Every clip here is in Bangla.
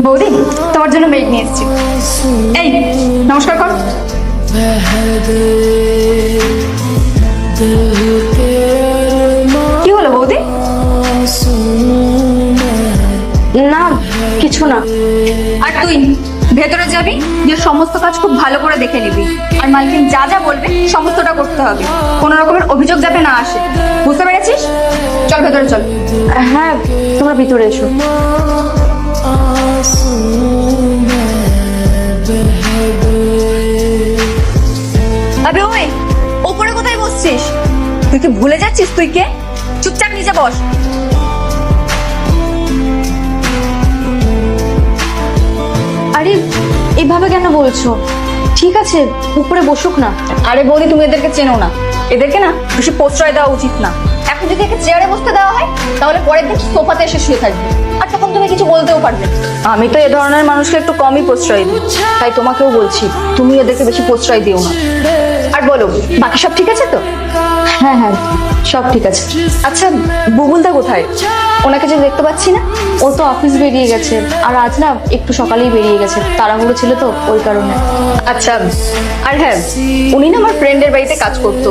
বৌদি, তোমার জন্য মেঘ নিয়ে এসেছি। এই নমস্কার কর। কি হলো বৌদি? না কিছু না। আর তুই ভেতরে যাবি, যে সমস্ত কাজ খুব ভালো করে দেখে নিবি, আর মালকিন যা যা বলবে সমস্তটা করতে হবে, কোনো রকমের অভিযোগ যাতে না আসে, বুঝতে পেরেছিস? চল ভেতরে চল। হ্যাঁ তোমরা ভিতরে এসো। আবে ওই ওপরে কোথায় বসছিস? তুই কি ভুলে যাচ্ছিস তুই কে? চুপচাপ নিচে বস। আরে এভাবে কেন বলছো? ঠিক আছে উপরে বসুক না। আরে বৌদি, তুমি এদেরকে চেনো না, এদেরকে না বেশি প্রশ্রয় দেওয়া উচিত না। এখন যদি একে চেয়ারে বসতে দেওয়া হয় তাহলে পরের দিন সোফাতে এসে শুয়ে থাকবে, আর তখন তুমি কিছু বলতেও পারবে না। আমি তো এ ধরনের মানুষকে একটু কমই প্রশ্রয় দিই, তাই তোমাকেও বলছি তুমি এদেরকে বেশি প্রশ্রয় দিও না। আর বলো, বাকি সব ঠিক আছে তো? হ্যাঁ হ্যাঁ সব ঠিক আছে। আচ্ছা, বুবুলদা কোথায়? ওনাকে যে দেখতে পাচ্ছি না। ও তো অফিস বেরিয়ে গেছে, আর আজ না একটু সকালেই বেরিয়ে গেছে, তাড়াহুড়ো ছিল তো ওই কারণে। আচ্ছা, আর হ্যাঁ, উনি না আমার ফ্রেন্ডের বাড়িতে কাজ করতো,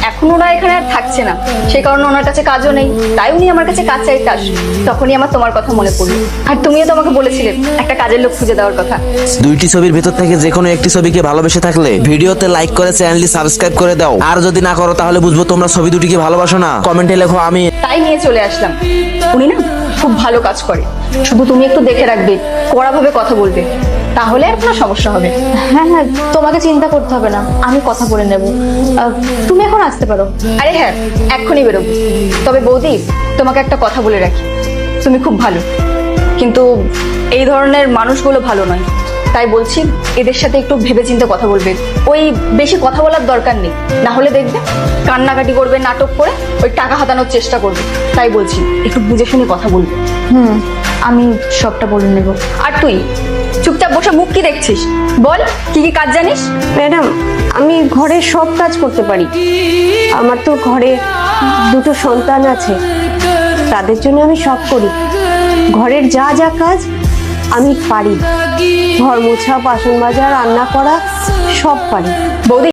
এখন ওরা এখানে আর থাকছে না, সেই কারণে ওনার কাছে কাজও নেই, তাই উনি আমার কাছে কাজ চাইতে আসে। তখনই আমার তোমার কথা মনে পড়লো, আর তুমিও তো আমাকে বলেছিলে একটা কাজের লোক খুঁজে দেওয়ার কথা। দুইটি ছবির ভেতর থেকে যে কোনো একটি ছবিকে ভালোবেসে থাকলে ভিডিওতে লাইক করে চ্যানেলটি সাবস্ক্রাইব করে দাও, আর যদি না করো তাহলে বুঝবো তোমরা ছবি দুটিকে ভালোবাসো না। কমেন্টে লেখো আমি। তাই নিয়ে চলে আসলাম। উনি না খুব ভালো কাজ করে, শুধু তুমি একটু দেখে রাখবে, কড়াভাবে কথা বলবে, তাহলে আর কোনো সমস্যা হবে। হ্যাঁ হ্যাঁ তোমাকে চিন্তা করতে হবে না, আমি কথা বলে নেব। তুমি এখন আসতে পারো। আরে হ্যাঁ, এক্ষুনি বেরোবো। তবে বৌদি, তোমাকে একটা কথা বলে রাখি, তুমি খুব ভালো, কিন্তু এই ধরনের মানুষগুলো ভালো নয়। তাই বলছি এদের সাথে একটু ভেবেচিন্তে কথা বলবে, ওই বেশি কথা বলার দরকার নেই, না হলে দেখবে কান্নাকাটি করবে, নাটক করে ওই টাকা হাতানোর চেষ্টা করবে। তাই বলছি একটু বুঝে শুনে কথা বলবে। আমি সবটা বলে নেব। আর তুই চুপচাপ বসে মুখ কি দেখছিস? বল, কি কি কাজ জানিস? ম্যাডাম আমি ঘরের সব কাজ করতে পারি। আমার তো ঘরে দুটো সন্তান আছে, তাদের জন্য আমি সব করি। ঘরের যা যা কাজ আমি পারি, ঘর মোছা, বাসন মাজা, রান্না করা সব পারি। বৌদি,